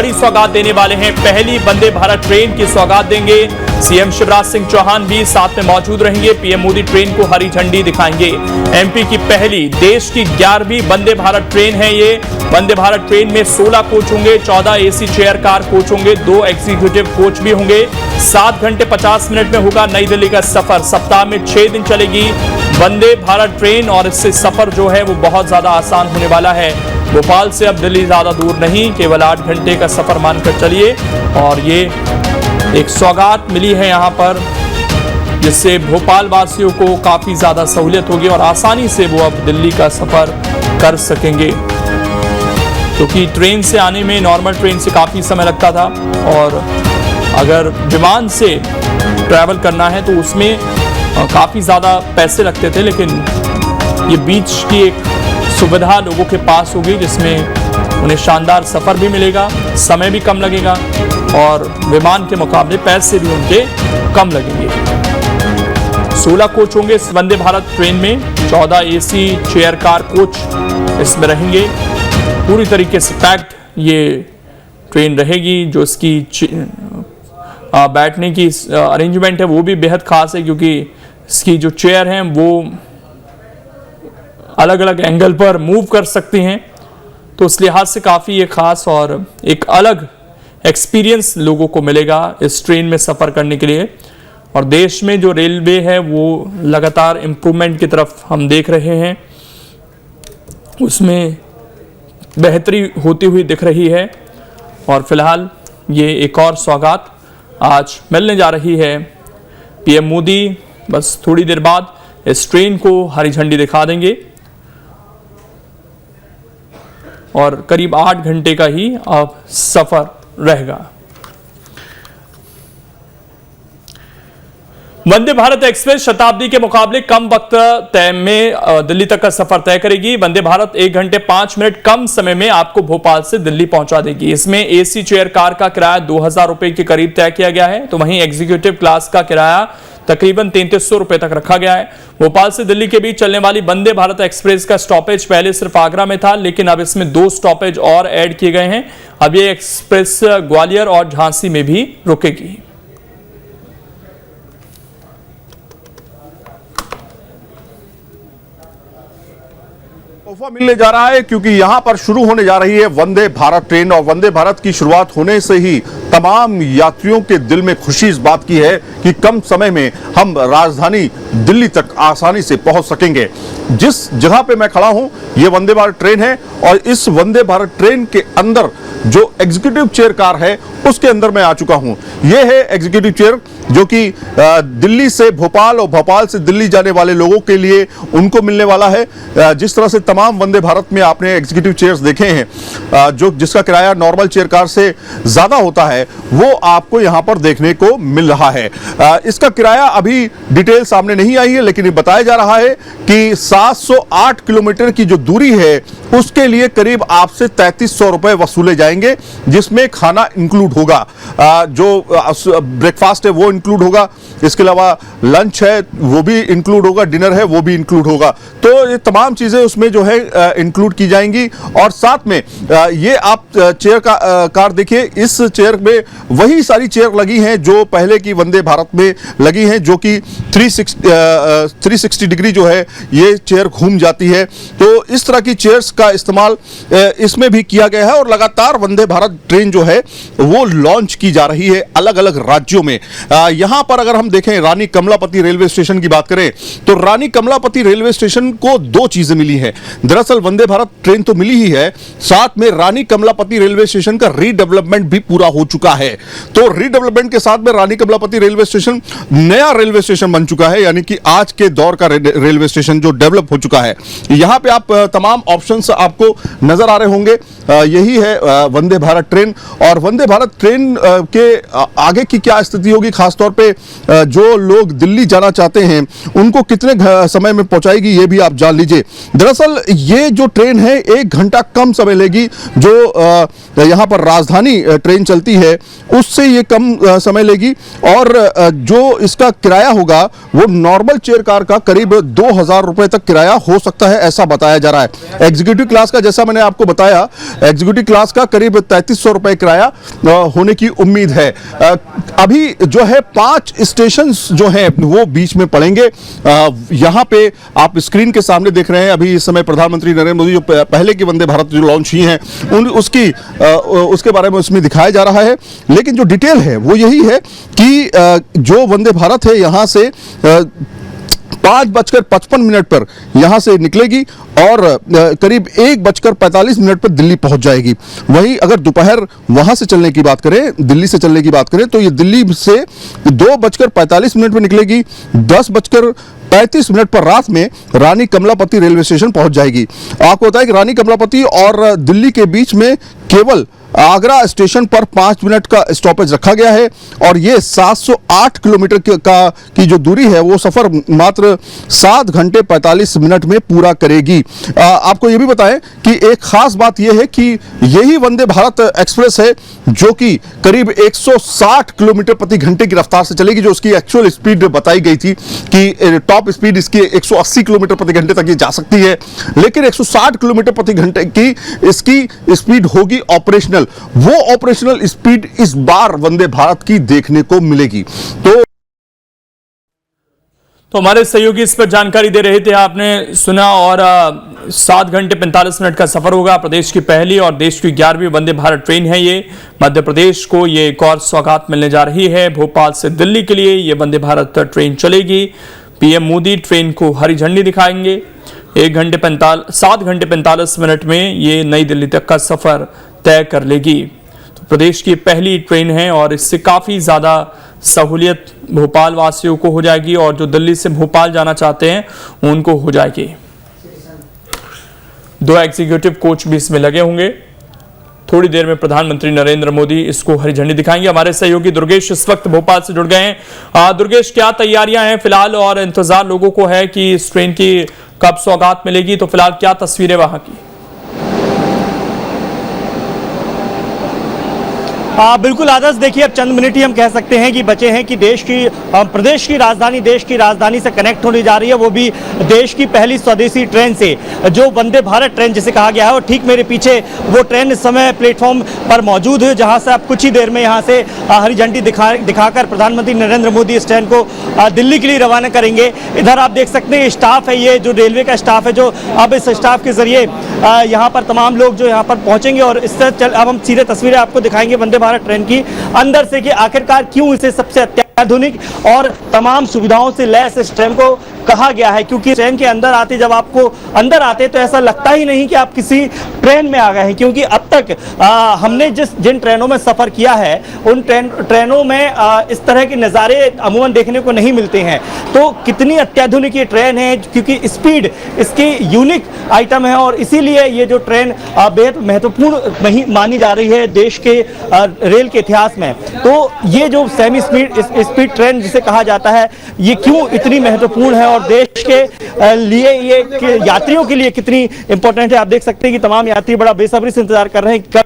बड़ी सौगात देने वाले हैं। पहली वंदे भारत ट्रेन की सौगात देंगे। सीएम शिवराज सिंह चौहान भी साथ में मौजूद रहेंगे। पीएम मोदी ट्रेन को हरी झंडी दिखाएंगे। एमपी की पहली, देश की 11वीं वंदे भारत ट्रेन है ये। वंदे भारत ट्रेन में 16 कोच होंगे, 14 एसी चेयर कार कोच होंगे, 2 एग्जीक्यूटिव कोच भी होंगे। 7 घंटे 50 मिनट में होगा नई दिल्ली का सफर। सप्ताह में 6 दिन चलेगी वंदे भारत ट्रेन और इससे सफर जो है वो बहुत ज्यादा आसान होने वाला है। भोपाल से अब दिल्ली ज्यादा दूर नहीं, केवल 8 घंटे का सफर मानकर चलिए। और ये एक सौगात मिली है यहाँ पर, जिससे भोपाल वासियों को काफी ज्यादा सहूलियत होगी और आसानी से वो अब दिल्ली का सफर कर सकेंगे, क्योंकि ट्रेन से आने में नॉर्मल ट्रेन से काफी समय लगता था और अगर विमान से ट्रैवल करना है तो उसमें काफी ज्यादा पैसे लगते थे। लेकिन ये बीच की एक सुविधा लोगों के पास होगी, जिसमें उन्हें शानदार सफर भी मिलेगा, समय भी कम लगेगा और विमान के मुकाबले पैसे भी उनके कम लगेंगे। 16 कोच होंगे इस वंदे भारत ट्रेन में, 14 एसी चेयर कार कोच इसमें रहेंगे। पूरी तरीके से पैक्ड ये ट्रेन रहेगी। जो इसकी बैठने की अरेंजमेंट है वो भी बेहद खास है, क्योंकि इसकी जो चेयर हैं वो अलग अलग एंगल पर मूव कर सकती हैं, तो उस लिहाज से काफ़ी ये खास और एक अलग एक्सपीरियंस लोगों को मिलेगा इस ट्रेन में सफ़र करने के लिए। और देश में जो रेलवे है वो लगातार इम्प्रूवमेंट की तरफ हम देख रहे हैं, उसमें बेहतरी होती हुई दिख रही है। और फिलहाल ये एक और सौगात आज मिलने जा रही है। पीएम मोदी बस थोड़ी देर बाद इस ट्रेन को हरी झंडी दिखा देंगे और करीब 8 घंटे का ही अब सफर रहेगा। वंदे भारत एक्सप्रेस शताब्दी के मुकाबले कम वक्त तय में दिल्ली तक का सफर तय करेगी। वंदे भारत 1 घंटे 5 मिनट कम समय में आपको भोपाल से दिल्ली पहुंचा देगी। इसमें एसी चेयर कार का किराया 2000 रुपए के करीब तय किया गया है, तो वहीं एग्जीक्यूटिव क्लास का किराया तकरीबन 3300 रुपए तक रखा गया है। भोपाल से दिल्ली के बीच चलने वाली वंदे भारत एक्सप्रेस का स्टॉपेज पहले सिर्फ आगरा में था, लेकिन अब इसमें 2 स्टॉपेज और ऐड किए गए हैं। अब ये एक्सप्रेस ग्वालियर और झांसी में भी रुकेगी। तोहफा मिलने जा रहा है, क्योंकि यहां पर शुरू होने जा रही है वंदे भारत ट्रेन और वंदे भारत की शुरुआत होने से ही तमाम यात्रियों के दिल में खुशी इस बात की है कि कम समय में हम राजधानी दिल्ली तक आसानी से पहुंच सकेंगे। जिस जगह पे मैं खड़ा हूं ये वंदे भारत ट्रेन है और इस वंदे भारत ट्रेन के अंदर जो एग्जीक्यूटिव चेयर कार है उसके अंदर मैं आ चुका हूं। यह है एग्जीक्यूटिव चेयर जो कि दिल्ली से भोपाल और भोपाल से दिल्ली जाने वाले लोगों के लिए उनको मिलने वाला है। जिस तरह से तमाम वंदे भारत में आपने एग्जीक्यूटिव चेयर्स देखे हैं जो जिसका किराया नॉर्मल चेयर कार से ज्यादा होता है, वो आपको यहां पर देखने को मिल रहा है। इसका किराया अभी डिटेल सामने नहीं आई है, लेकिन ये बताया जा रहा है कि 708 किलोमीटर की जो दूरी है उसके लिए करीब आपसे 3300 रुपए वसूले जाएंगे, जिसमें खाना इंक्लूड होगा, जो ब्रेकफास्ट है वो इंक्लूड होगा, इसके अलावा लंच है वो भी इंक्लूड होगा, डिनर है वो भी इंक्लूड होगा। तो ये तमाम चीजें उसमें जो है इंक्लूड की जाएंगी। और साथ में ये आप चेयर का कार देखिए, इस चेयर में वही सारी चेयर लगी हैं जो पहले की वंदे भारत में लगी हैं, जो कि 360 डिग्री जो है ये चेयर घूम जाती है। तो इस तरह की चेयर्स का इस्तेमाल इसमें भी किया गया है और लगातार वंदे भारत ट्रेन जो है वो लॉन्च की जा रही है अलग अलग राज्यों में। यहां पर अगर हम देखें रानी कमलापति रेलवे स्टेशन की बात करें तो रानी कमलापति रेलवे स्टेशन को 2 चीजें मिली हैं। दरअसल वंदे भारत ट्रेन तो मिली ही है, साथ में रानी कमलापति रेलवे स्टेशन का रीडेवलपमेंट भी पूरा हो चुका है। तो रीडेवलपमेंट के साथ में रानी कमलापति रेलवे स्टेशन नया रेलवे स्टेशन बन चुका है, यानी कि आज के दौर का रेलवे स्टेशन जो डेवलप हो चुका है। यहां पे आप तमाम ऑप्शंस आपको नजर आ रहे होंगे। यही है वंदे भारत ट्रेन। और वंदे भारत ट्रेन के आगे की क्या स्थिति होगी, खास खासतौर पे जो लोग दिल्ली जाना चाहते हैं उनको कितने समय में पहुंचाएगी ये भी आप जान लीजिए। दरअसल ये जो ट्रेन है 1 घंटा कम समय लेगी, जो यहाँ पर राजधानी ट्रेन चलती है उससे ये कम समय लेगी, और जो इसका किराया होगा वो नॉर्मल चेयर कार का करीब 2000 रुपए तक किराया हो सकता है, ऐसा बताया जा रहा है। एग्जीक्यूटिव क्लास का, जैसा मैंने आपको बताया, एग्जीक्यूटिव क्लास का करीब 3300 रुपए किराया होने की उम्मीद है। अभी जो है 5 स्टेशन जो हैं वो बीच में पड़ेंगे। यहां पे आप स्क्रीन के सामने देख रहे हैं अभी इस समय प्रधानमंत्री नरेंद्र मोदी जो पहले की वंदे भारत जो लॉन्च हुई हैं उसके बारे में उसमें दिखाया जा रहा है। लेकिन जो डिटेल है वो यही है कि जो वंदे भारत है यहां से 5:55 पर यहां से निकलेगी और करीब 1:45 पर दिल्ली पहुंच जाएगी। वहीं अगर दोपहर वहां से चलने की बात करें, दिल्ली से चलने की बात करें, तो ये दिल्ली से 2:45 पर निकलेगी, 10:35 पर रात में रानी कमलापति रेलवे स्टेशन पहुंच जाएगी। आपको बताएं कि रानी कमलापति और दिल्ली के बीच में केवल आगरा स्टेशन पर 5 मिनट का स्टॉपेज रखा गया है, और ये 708 किलोमीटर की जो दूरी है वो सफर मात्र 7 घंटे 45 मिनट में पूरा करेगी। आपको ये भी बताएं कि एक खास बात यह है कि यही वंदे भारत एक्सप्रेस है जो कि करीब 160 किलोमीटर प्रति घंटे की रफ्तार से चलेगी, जो उसकी एक्चुअल स्पीड बताई गई थी कि टॉप स्पीड इसकी 180 किलोमीटर प्रति घंटे तक ये जा सकती है, लेकिन 160 किलोमीटर प्रति घंटे की इसकी स्पीड होगी ऑपरेशनल। वो ऑपरेशनल स्पीड इस बार वंदे भारत की देखने को मिलेगी। तो हमारे सहयोगी इस पर जानकारी दे रहे थे, आपने सुना, और 7 घंटे 45 मिनट का सफर होगा। प्रदेश की पहली और देश की 11वीं वंदे भारत ट्रेन है ये। मध्य प्रदेश को ये एक और सौगात मिलने जा रही है। भोपाल से दिल्ली के लिए ये वंदे भारत ट्रेन चलेगी। पीएम मोदी ट्रेन को हरी झंडी दिखाएंगे। 7 घंटे 45 मिनट में ये नई दिल्ली तक का सफर तय कर लेगी। तो प्रदेश की पहली ट्रेन है और इससे काफ़ी ज़्यादा सहूलियत भोपाल वासियों को हो जाएगी, और जो दिल्ली से भोपाल जाना चाहते हैं उनको हो जाएगी। 2 एग्जीक्यूटिव कोच भी इसमें लगे होंगे। थोड़ी देर में प्रधानमंत्री नरेंद्र मोदी इसको हरी झंडी दिखाएंगे। हमारे सहयोगी दुर्गेश इस वक्त भोपाल से जुड़ गए हैं। दुर्गेश, क्या तैयारियां हैं फिलहाल, और इंतजार लोगों को है कि इस ट्रेन की कब सौगात मिलेगी, तो फिलहाल क्या तस्वीरें वहां की? बिल्कुल आदर्श, देखिए अब चंद मिनट ही हम कह सकते हैं कि बचे हैं कि प्रदेश की राजधानी से कनेक्ट होने जा रही है, वो भी देश की पहली स्वदेशी ट्रेन से, जो वंदे भारत ट्रेन जिसे कहा गया है। और ठीक मेरे पीछे वो ट्रेन इस समय प्लेटफॉर्म पर मौजूद है, जहां से आप कुछ ही देर में यहां से हरी झंडी दिखाकर प्रधानमंत्री नरेंद्र मोदी इस ट्रेन को दिल्ली के लिए रवाना करेंगे। इधर आप देख सकते हैं स्टाफ है, ये जो रेलवे का स्टाफ है, जो अब इस स्टाफ के जरिए यहाँ पर तमाम लोग जो यहाँ पर पहुंचेंगे। और इससे अब हम सीधे तस्वीरें आपको दिखाएंगे वंदे भारत ट्रेन की अंदर से कि आखिरकार क्यों इसे सबसे अत्याधुनिक और तमाम सुविधाओं से लैस इस ट्रेन को कहा गया है। क्योंकि ट्रेन के अंदर आते, जब आपको अंदर आते तो ऐसा लगता ही नहीं कि आप किसी ट्रेन में आ गए हैं, क्योंकि अब तक हमने जिन ट्रेनों में सफर किया है उन ट्रेनों में इस तरह के नज़ारे अमूमन देखने को नहीं मिलते हैं। तो कितनी अत्याधुनिक ये ट्रेन है, क्योंकि स्पीड इसकी यूनिक आइटम है, और इसीलिए ये जो ट्रेन बेहद महत्वपूर्ण मानी जा रही है देश के रेल के इतिहास में। तो ये जो सेमी स्पीड ट्रेन जिसे कहा जाता है, ये क्यों इतनी महत्वपूर्ण है और देश के लिए, ये यात्रियों के लिए कितनी इंपॉर्टेंट है। आप देख सकते हैं कि तमाम यात्री बड़ा बेसब्री से इंतजार कर रहे हैं।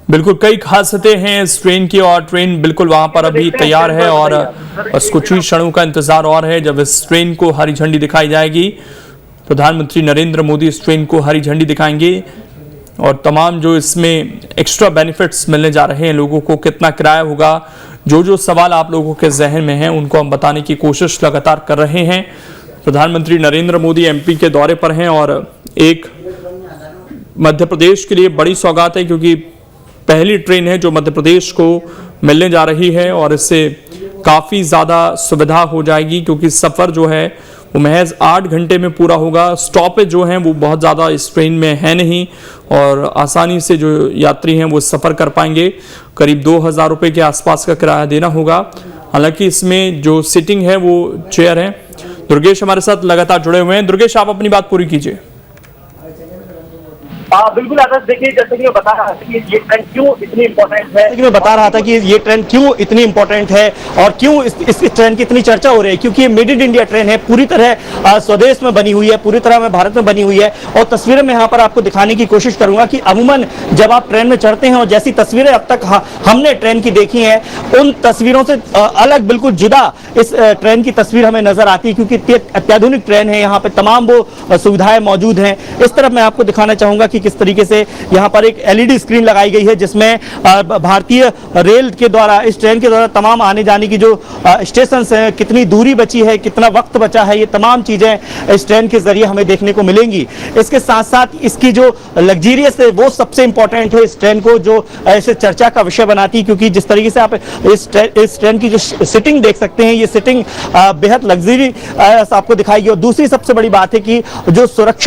बिल्कुल कई खासियतें हैं इस ट्रेन की, और ट्रेन बिल्कुल वहां पर अभी तैयार है, और बस कुछ ही क्षणों का इंतजार और है जब इस ट्रेन को हरी झंडी दिखाई जाएगी। प्रधानमंत्री नरेंद्र मोदी इस ट्रेन को हरी झंडी दिखाएंगे, और तमाम जो इसमें एक्स्ट्रा बेनिफिट्स मिलने जा रहे हैं लोगों को, कितना किराया होगा, जो सवाल आप लोगों के जहन में हैं उनको हम बताने की कोशिश लगातार कर रहे हैं। प्रधानमंत्री नरेंद्र मोदी एमपी के दौरे पर हैं, और एक मध्य प्रदेश के लिए बड़ी सौगात है, क्योंकि पहली ट्रेन है जो मध्य प्रदेश को मिलने जा रही है, और इससे काफ़ी ज़्यादा सुविधा हो जाएगी, क्योंकि सफ़र जो है वो महज 8 घंटे में पूरा होगा। स्टॉपेज जो हैं वो बहुत ज़्यादा इस ट्रेन में है नहीं, और आसानी से जो यात्री हैं वो सफ़र कर पाएंगे। करीब 2000 रुपये के आसपास का किराया देना होगा। हालांकि इसमें जो सीटिंग है वो चेयर है। दुर्गेश हमारे साथ लगातार जुड़े हुए हैं। दुर्गेश, आप अपनी बात पूरी कीजिए। बिल्कुल आदर्श, देखिए जैसे कि मैं बता रहा था कि ये ट्रेन क्यों इतनी इम्पोर्टेंट है। कि मैं बता रहा था कि ये ट्रेन क्यों इतनी इंपॉर्टेंट है और क्यों इस ट्रेन की इतनी चर्चा हो रही है, क्योंकि ये मेड इन इंडिया ट्रेन है, पूरी तरह स्वदेश में बनी हुई है, पूरी तरह में भारत में बनी हुई है। और तस्वीरें मैं यहाँ पर आपको दिखाने की कोशिश करूंगा कि अमूमन जब आप ट्रेन में चढ़ते हैं और जैसी तस्वीरें अब तक हमने ट्रेन की देखी हैं, उन तस्वीरों से अलग, बिल्कुल जुदा इस ट्रेन की तस्वीर हमें नजर आती है, क्योंकि अत्याधुनिक ट्रेन है, यहाँ पे तमाम वो सुविधाएं मौजूद हैं। इस तरफ मैं आपको दिखाना चाहूंगा कि किस तरीके से यहाँ पर एक एलईडी स्क्रीन लगाई गई है, जिसमें भारतीय रेल के द्वारा, इस ट्रेन के द्वारा तमाम आने जाने की जो स्टेशन हैं, कितनी दूरी बची है, कितना वक्त बचा है, ये तमाम चीजें इस ट्रेन के जरिए हमें देखने को मिलेंगी। इसके साथ साथ इसकी जो लग्जरियस है वो सबसे इंपॉर्टेंट है इस ट्रेन को, जो ऐसे चर्चा का विषय बनाती है, क्योंकि जिस तरीके से आप इस ट्रेन की जो सिटिंग देख सकते हैं, ये सिटिंग बेहद लग्जरी आपको दिखाएगी। और दूसरी सबसे बड़ी बात है कि जो सुरक्षा